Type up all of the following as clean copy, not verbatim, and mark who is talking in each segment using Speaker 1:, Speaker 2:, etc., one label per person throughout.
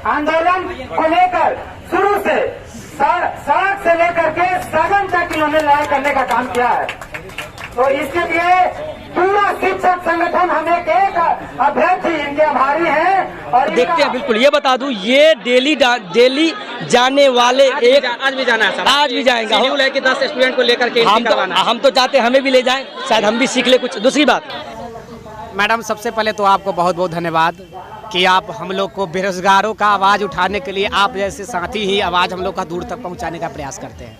Speaker 1: आंदोलन को लेकर शुरू से सड़क से लेकर के सदन तक इन्होंने लड़ाई करने का काम किया है। तो इसके लिए पूरा शिक्षक संगठन हम एक अभ्यर्थी इनके आभारी हैं। और
Speaker 2: देखते हैं, बिल्कुल ये बता दूं, ये डेली जाने वाले एक
Speaker 3: आज भी जाना है सर,
Speaker 2: आज भी जाएंगे।
Speaker 3: शेड्यूल है कि 10 स्टूडेंट को लेकर के
Speaker 2: हम तो चाहते हैं हमें भी ले जाएं, शायद हम भी सीख ले कुछ। दूसरी बात
Speaker 4: मैडम, सबसे पहले तो आपको बहुत बहुत धन्यवाद कि आप हम लोग को बेरोजगारों का आवाज़ उठाने के लिए आप जैसे साथी ही आवाज़ हम लोग का दूर तक पहुंचाने का प्रयास करते हैं।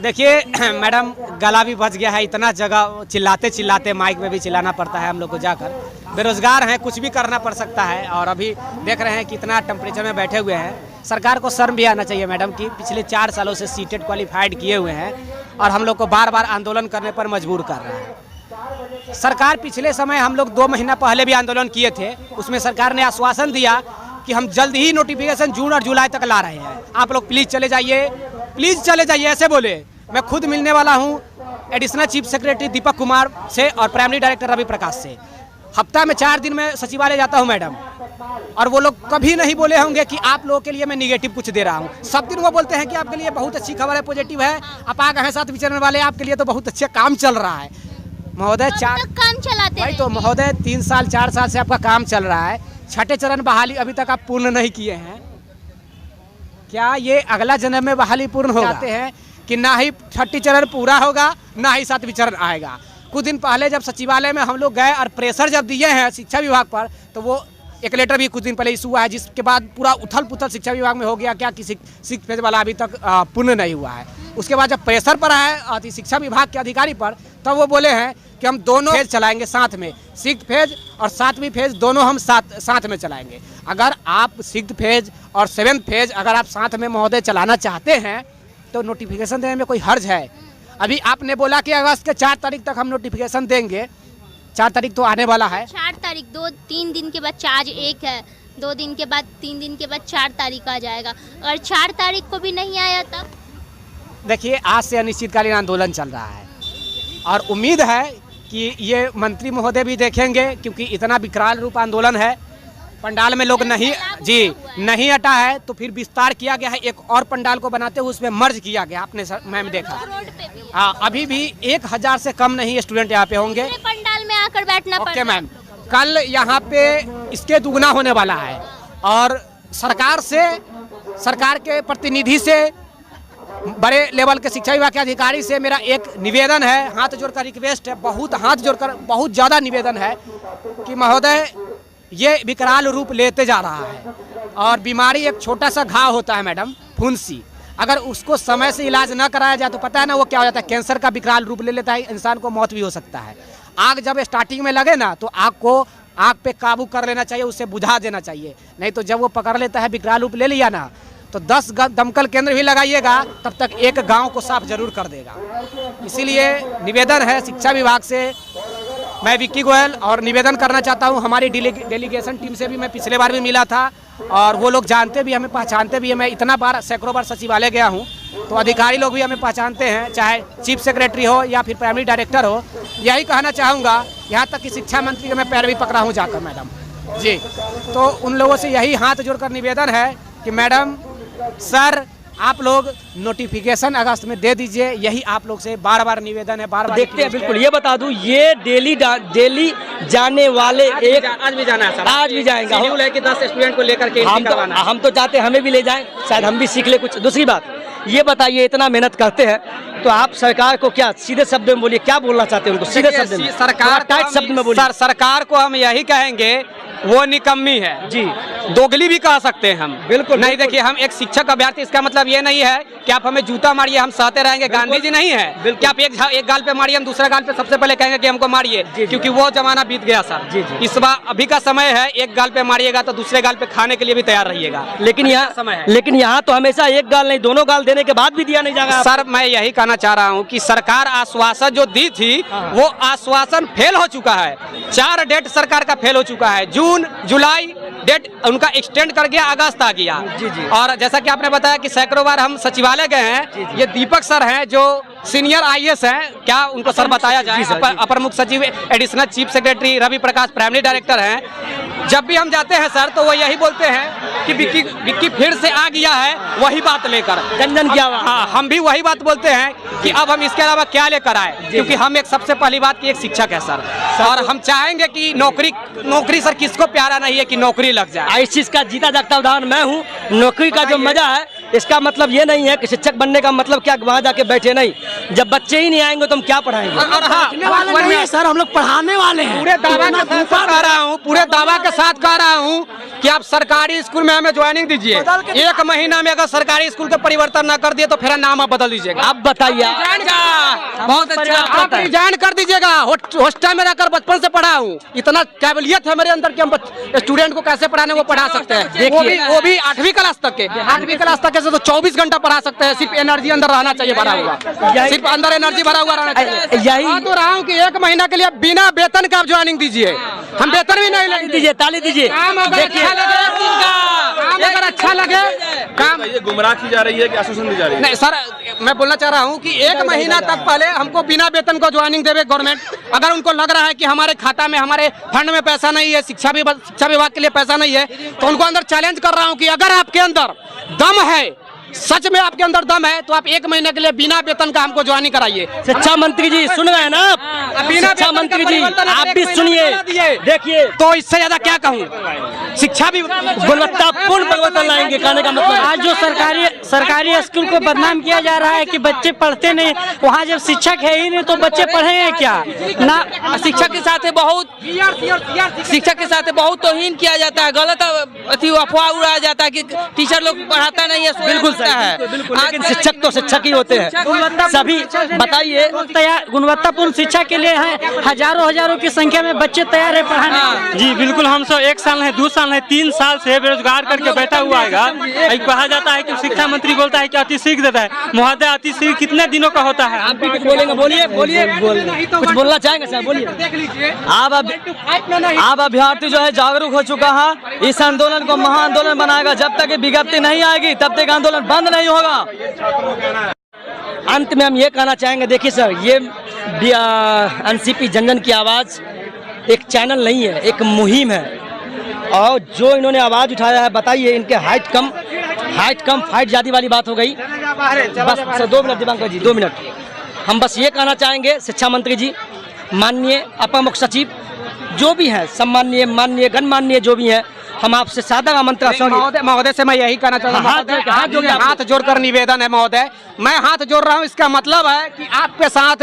Speaker 4: देखिए मैडम, गला भी बच गया है, इतना जगह चिल्लाते चिल्लाते माइक में भी चिल्लाना पड़ता है हम लोग को जाकर। बेरोजगार हैं, कुछ भी करना पड़ सकता है। और अभी देख रहे हैं कितना टेम्परेचर में बैठे हुए हैं। सरकार को शर्म भी आना चाहिए मैडम कि पिछले 4 सालों से सीटेट क्वालिफाइड किए हुए हैं और हम लोग को बार बार आंदोलन करने पर मजबूर कर रहा है। सरकार पिछले समय हम लोग 2 महीना पहले भी आंदोलन किए थे, उसमें सरकार ने आश्वासन दिया कि हम जल्द ही नोटिफिकेशन जून और जुलाई तक ला रहे हैं, आप लोग प्लीज़ चले जाइए, प्लीज़ चले जाइए, ऐसे बोले। मैं खुद मिलने वाला हूं additional chief secretary Deepak Kumar से और प्राइमरी डायरेक्टर रवि प्रकाश से। हफ्ता में 4 दिन में सचिवालय जाता हूं मैडम, और वो लोग कभी नहीं बोले होंगे कि आप लोगों के लिए मैं निगेटिव कुछ दे रहा हूं। सब दिन वो बोलते हैं कि आपके लिए बहुत अच्छी खबर है, पॉजिटिव है, आप आ गए हैं साथ विचरण वाले, आपके लिए तो बहुत अच्छा काम चल रहा है। महोदय 4
Speaker 5: काम चलाते
Speaker 4: भाई, तो महोदय 3 साल 4 साल से आपका काम चल रहा है, 6ठे चरण बहाली अभी तक आप पूर्ण नहीं किए हैं। क्या ये अगला जन्म में बहाली पूर्ण हो जाते हैं कि ना ही 6ठी चरण पूरा होगा ना ही 7वीं चरण आएगा। कुछ दिन पहले जब सचिवालय में हम लोग गए और प्रेशर जब दिए हैं शिक्षा विभाग पर, तो वो एक लेटर भी कुछ दिन पहले इशू हुआ है, जिसके बाद पूरा उथल पुथल शिक्षा विभाग में हो गया क्या कि 6 फेज वाला अभी तक पूर्ण नहीं हुआ है। उसके बाद जब प्रेशर पर आए शिक्षा विभाग के अधिकारी पर, तब वो बोले हैं कि हम दोनों फेज चलाएंगे साथ में, 6th फेज और 7वीं फेज दोनों हम साथ में चलाएंगे। अगर आप 6th फेज और 7th फेज अगर आप साथ में महोदय चलाना चाहते हैं तो नोटिफिकेशन देने में कोई हर्ज है। अभी आपने बोला कि अगस्त के 4 तारीख तक हम नोटिफिकेशन देंगे, 4 तारीख तो आने वाला है।
Speaker 5: 4 तारीख 2-3 दिन के बाद, आज 1 है, 2 दिन के बाद 3 दिन के बाद 4 तारीख आ जाएगा। और 4 तारीख को भी नहीं आया तब?
Speaker 4: देखिए, आज से अनिश्चितकालीन आंदोलन चल रहा है और उम्मीद है कि ये मंत्री महोदय भी देखेंगे, क्योंकि इतना विकराल रूप आंदोलन है। पंडाल में लोग नहीं हटा है, तो फिर विस्तार किया गया है, एक और पंडाल को बनाते हुए उसमें मर्ज किया गया। आपने मैम देखा, हाँ, अभी भी 1000 से कम नहीं स्टूडेंट यहाँ पे होंगे।
Speaker 5: पंडाल में आकर बैठना
Speaker 4: ओके मैम, कल यहाँ पे इसके दुगना होने वाला है। और सरकार के प्रतिनिधि से, बड़े लेवल के शिक्षा विभाग के अधिकारी से मेरा एक निवेदन है, हाथ जोड़कर रिक्वेस्ट है, हाथ जोड़कर बहुत ज़्यादा निवेदन है कि महोदय ये विकराल रूप लेते जा रहा है। और बीमारी एक छोटा सा घाव होता है मैडम, फुंसी, अगर उसको समय से इलाज न कराया जाए तो पता है ना वो क्या हो जाता है, कैंसर का विकराल रूप ले लेता है, इंसान को मौत भी हो सकता है। आग जब स्टार्टिंग में लगे ना तो आग पे काबू कर लेना चाहिए, उसे बुझा देना चाहिए, नहीं तो जब वो पकड़ लेता है, विकराल रूप ले लिया ना, तो 10 दमकल केंद्र भी लगाइएगा तब तक एक गांव को साफ जरूर कर देगा। इसीलिए निवेदन है शिक्षा विभाग से, मैं विक्की गोयल, और निवेदन करना चाहता हूं हमारी डेलीगेशन टीम से भी मैं पिछले बार भी मिला था और वो लोग जानते भी, हमें पहचानते भी हैं। मैं इतना बार, सैकड़ों बार सचिवालय गया हूं, तो अधिकारी लोग भी हमें पहचानते हैं, चाहे चीफ सेक्रेटरी हो या फिर प्राइमरी डायरेक्टर हो। यही कहना चाहूँगा, यहाँ तक कि शिक्षा मंत्री का मैं पैर भी पकड़ा हूँ जाकर मैडम जी। तो उन लोगों से यही हाथ जोड़कर निवेदन है कि मैडम सर, आप लोग नोटिफिकेशन अगस्त में दे दीजिए, यही आप लोग से बार बार निवेदन है। बार
Speaker 2: देखते हैं, बिल्कुल ये बता दूं, ये डेली जाने वाले एक
Speaker 3: आज भी जाना है सर,
Speaker 2: आज भी जाएंगे।
Speaker 3: शेड्यूल है कि 10 स्टूडेंट को लेकर के
Speaker 2: हम तो चाहते हैं हमें भी ले जाएं, शायद हम भी सीख ले कुछ। दूसरी बात ये बताइए, इतना मेहनत करते हैं तो आप सरकार को क्या सीधे शब्द में बोलिए, क्या बोलना चाहते हैं उनको सीधे शब्द में?
Speaker 4: सरकार
Speaker 2: टाइट शब्द में बोलिए।
Speaker 4: सरकार को हम यही कहेंगे, वो निकम्मी है
Speaker 2: जी,
Speaker 4: दोगली भी कह सकते हैं हम।
Speaker 2: बिल्कुल
Speaker 4: नहीं, देखिए, हम एक शिक्षक अभ्यर्थी, इसका मतलब ये नहीं है कि आप हमें जूता मारिए हम सहते रहेंगे। गांधी जी नहीं है कि आप एक गाल पे मारिए, हम दूसरा गाल पे सबसे पहले कहेंगे कि हमको मारिए, क्योंकि वो जमाना बीत गया सर। इस बार अभी का समय है, एक गाल पे मारिएगा तो दूसरे गाल पे खाने के लिए भी तैयार रहिएगा।
Speaker 2: लेकिन यहाँ तो हमेशा एक गाल नहीं, दोनों गाल देने के बाद भी दिया नहीं जाएगा।
Speaker 4: सर, मैं यही कहना चाह रहा हूँ कि सरकार आश्वासन जो दी थी वो आश्वासन फेल हो चुका है। 4 डेट सरकार का फेल हो चुका है, जून जुलाई डेट उनका एक्सटेंड कर गया, अगस्त आ गया। और जैसा कि आपने बताया कि सैकड़ों बार हम सचिवालय गए हैं, ये दीपक सर हैं जो सीनियर IAS हैं, क्या उनको सर बताया जाए, अपर मुख्य सचिव additional chief secretary Ravi Prakash primary director हैं। जब भी हम जाते हैं सर तो वो यही बोलते हैं कि विक्की फिर से आ गया है वही बात लेकर।
Speaker 2: जनजन की आवाज।
Speaker 4: हाँ, हम भी वही बात बोलते हैं कि अब हम इसके अलावा क्या लेकर आए, क्योंकि हम एक सबसे पहली बात की एक शिक्षक है सर, और हम चाहेंगे कि नौकरी सर किसको प्यारा नहीं है कि नौकरी लग जाए।
Speaker 2: इस चीज का जीता जागता उदाहरण मैं हूँ। नौकरी का जो मजा है इसका मतलब ये नहीं है कि शिक्षक बनने का मतलब क्या वहाँ जाके बैठे नहीं। जब बच्चे ही नहीं आएंगे तो हम क्या पढ़ाएंगे।
Speaker 4: और हाँ,
Speaker 2: सर हम लोग पढ़ाने वाले हैं।
Speaker 4: पूरे दावा के साथ कह रहा हूँ, पूरे दावा के साथ कह रहा हूँ कि आप सरकारी स्कूल में हमें ज्वाइनिंग दीजिए। 1 महीना में अगर सरकारी स्कूल का परिवर्तन न कर दिए तो फिर नाम आप बदल दीजिएगा।
Speaker 2: आप बताइए।
Speaker 4: बहुत अच्छा, आप रिजाइन कर दीजिएगा। हॉस्टल में रहकर बचपन से पढ़ा हूँ, इतना काबिलियत है मेरे अंदर कि हम स्टूडेंट को कैसे पढ़ाने वो पढ़ा सकते हैं। वो भी 8वीं क्लास तक के। 8वीं क्लास तक के तो 24 घंटा पढ़ा सकते हैं। सिर्फ एनर्जी अंदर रहना चाहिए भरा हुआ, सिर्फ अंदर एनर्जी भरा हुआ रहना चाहिए। यही तो रहा हूँ कि 1 महीना के लिए बिना वेतन का ज्वाइनिंग दीजिए। हम वेतन भी नहीं लेंगे।
Speaker 2: दीजिए, ताली दीजिए।
Speaker 4: काम अगर अच्छा लगे काम।
Speaker 6: ये गुमराह की जा रही है कि आश्वासन दी जा रही है?
Speaker 4: नहीं सर, मैं बोलना चाह रहा हूँ कि 1 महीना तक पहले हमको बिना वेतन को ज्वाइनिंग देवे गवर्नमेंट। अगर उनको लग रहा है कि हमारे खाता में, हमारे फंड में पैसा नहीं है, शिक्षा विभाग के लिए पैसा नहीं है, तो उनको अंदर चैलेंज कर रहा हूँ कि अगर आपके अंदर दम है, सच में आपके अंदर दम है, तो आप 1 महीने के लिए बिना वेतन का हमको ज्वाइनिंग कराइए।
Speaker 2: शिक्षा मंत्री जी सुन रहे हैं ना आप? शिक्षा मंत्री जी आप भी सुनिए, देखिए।
Speaker 4: तो इससे ज्यादा क्या कहूँ, शिक्षा भी
Speaker 2: गुणवत्तापूर्ण परिवर्तन लाएंगे। कहने का मतलब
Speaker 7: आज जो सरकारी स्कूल को बदनाम किया जा रहा है कि बच्चे पढ़ते नहीं, वहाँ जब शिक्षक है ही नहीं तो बच्चे पढ़ेंगे क्या ना।
Speaker 3: शिक्षक के साथ बहुत तौहीन किया जाता है, गलत अफवाह उड़ाया जाता है कि टीचर लोग पढ़ाता नहीं है।
Speaker 2: बिल्कुल है, लेकिन शिक्षक तो शिक्षक ही होते हैं सभी। बताइए,
Speaker 7: गुणवत्तापूर्ण शिक्षा के लिए है हजारों की संख्या में बच्चे तैयार है पढ़ाने।
Speaker 8: जी बिल्कुल, हम सब 1 साल है, 2 साल है, 3 साल से बेरोजगार करके बैठा हुआ है। कहा जाता है कि शिक्षा मंत्री बोलता है कि अतिशीघ्र देता है। महोदय अतिशीघ्र कितने दिनों का होता है?
Speaker 2: आप भी कुछ बोलेंगे? बोलिए कुछ बोलना चाहेंगे सर, बोलिए। आप अभ्यर्थी जो है जागरूक हो चुका है, इस आंदोलन को महाआंदोलन बनाएगा। जब तक विज्ञप्ति नहीं आएगी तब तक आंदोलन बंद नहीं होगा। अंत में हम ये कहना चाहेंगे, देखिए सर, ये एनसीपी जनजन की आवाज़ एक चैनल नहीं है, एक मुहिम है। और जो इन्होंने आवाज़ उठाया है, बताइए, इनके हाइट कम फाइट ज़्यादा वाली बात हो गई। बस सर 2 मिनट दिवांकर जी, 2 मिनट। हम बस ये कहना चाहेंगे, शिक्षा मंत्री जी, माननीय अपर मुख्य सचिव जो भी हैं, सम्माननीय, माननीय, गणमान्य जो भी हैं, हम आपसे सादा आमंत्रण।
Speaker 4: महोदय से मैं यही कहना चाहता हूँ, हाथ जोड़कर निवेदन है महोदय, मैं हाथ जोड़ रहा हूँ। इसका मतलब है कि आपके साथ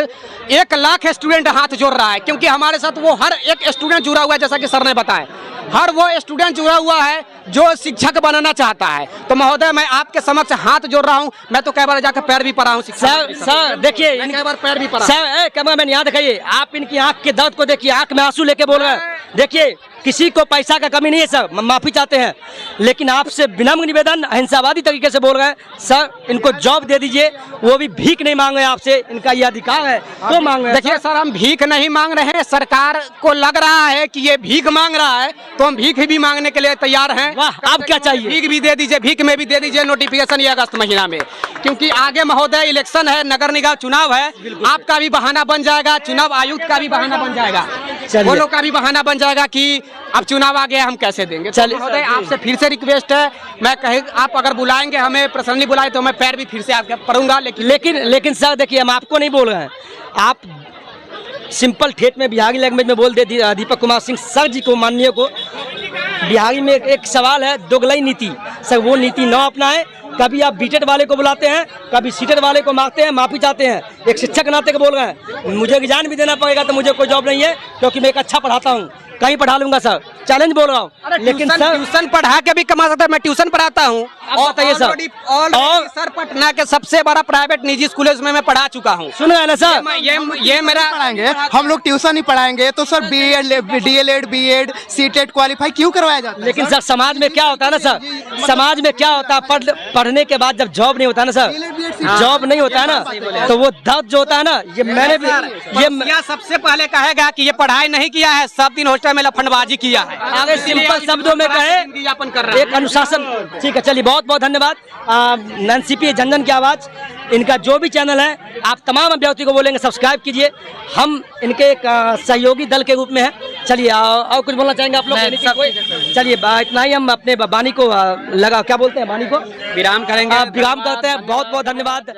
Speaker 4: 1 लाख स्टूडेंट हाथ जोड़ रहा है, क्योंकि हमारे साथ वो हर एक स्टूडेंट जुड़ा हुआ है। जैसा कि सर ने बताया, हर वो स्टूडेंट जुड़ा हुआ है जो शिक्षक बनना चाहता है। तो महोदय मैं आपके समक्ष हाथ जोड़ रहा हूँ। मैं तो कई बार जाकर पैर भी पड़ा हूँ।
Speaker 2: सर देखिए,
Speaker 4: कई बार पैर भी पड़ा।
Speaker 2: सर कैमरामैन यहाँ दिखाइए, आप इनकी आंख के दर्द को देखिए, आंख में आंसू लेके बोल रहे हैं। देखिए, किसी को पैसा का कमी नहीं है सर, माफी चाहते हैं, लेकिन आपसे विनम्र निवेदन, अहिंसावादी तरीके से बोल रहे हैं सर, इनको जॉब दे दीजिए। वो भी भीख नहीं मांग रहे हैं आपसे, इनका ये अधिकार है तो मांग रहे हैं।
Speaker 4: देखिए सर, हम भीख नहीं मांग रहे हैं। सरकार को लग रहा है कि ये भीख मांग रहा है, तो हम भीख भी मांगने के लिए तैयार हैं।
Speaker 2: वाह, आप क्या चाहिए?
Speaker 4: भीख भी दे दीजिए, भीख में भी दे दीजिए नोटिफिकेशन ये अगस्त महीना में, क्योंकि आगे महोदय इलेक्शन है, नगर निगम चुनाव है। आपका भी बहाना बन जाएगा, चुनाव आयुक्त का भी बहाना बन जाएगा, वो लोग का भी बहाना बन जाएगा कि अब चुनाव आ गया, हम कैसे देंगे। चलिए महोदय, आपसे फिर से रिक्वेस्ट है, मैं कहे आप अगर बुलाएंगे हमें, पर्सनली बुलाए, तो मैं पैर भी फिर से आपके पढ़ूंगा।
Speaker 2: लेकिन सर देखिए, हम आपको नहीं बोल रहे हैं, आप सिंपल ठेठ में बिहारी लैंग्वेज में बोल दे। दीपक कुमार सिंह सर जी को, माननीय को, बिहारी में एक सवाल है, दोगलई नीति। सर वो नीति न अपनाएं। कभी आप बीटेड वाले को बुलाते हैं, कभी सीटेड वाले को मारते हैं, माफी चाहते हैं। एक शिक्षक नाते को बोल रहे हैं, मुझे एग्जाम भी देना पड़ेगा तो मुझे कोई जॉब नहीं है, क्योंकि मैं एक अच्छा पढ़ाता हूँ, कहीं पढ़ा लूंगा सर, चैलेंज बोल रहा हूँ। लेकिन सर
Speaker 4: ट्यूशन पढ़ा के भी कमा सकता है। मैं ट्यूशन पढ़ाता हूँ।
Speaker 2: और बताइए सर,
Speaker 4: और सर पटना के सबसे बड़ा प्राइवेट निजी स्कूल में मैं पढ़ा चुका हूँ।
Speaker 2: सुन रहे हैं ना सर,
Speaker 4: ये मेरा
Speaker 9: पढ़ाएंगे हम लोग, ट्यूशन ही पढ़ाएंगे तो sir DLED BEd CTET qualify क्यों करवाया जाता है?
Speaker 2: लेकिन सर समाज में क्या होता है ना सर, समाज में क्या होता है, पढ़ने के बाद जब जॉब नहीं होता है ना सर, जॉब नहीं होता है ना, तो वो दर्द जो होता है ना, ये मैंने भी
Speaker 4: ये सबसे पहले कहेगा कि ये पढ़ाई नहीं किया है, सब दिन हॉस्टल में लफंडबाजी किया है।
Speaker 2: आगे सिंपल शब्दों में कहे, एक अनुशासन। ठीक है, चलिए बहुत बहुत धन्यवाद। एनसीपी जनजन की आवाज। इनका जो भी चैनल है आप तमाम अभ्यर्थी को बोलेंगे सब्सक्राइब कीजिए। हम इनके एक सहयोगी दल के रूप में हैं। चलिए और कुछ बोलना चाहेंगे आप लोग? चलिए इतना ही हम अपने वाणी को लगा क्या बोलते हैं वाणी को
Speaker 4: विराम करेंगे।
Speaker 2: विराम करते हैं। बहुत बहुत धन्यवाद।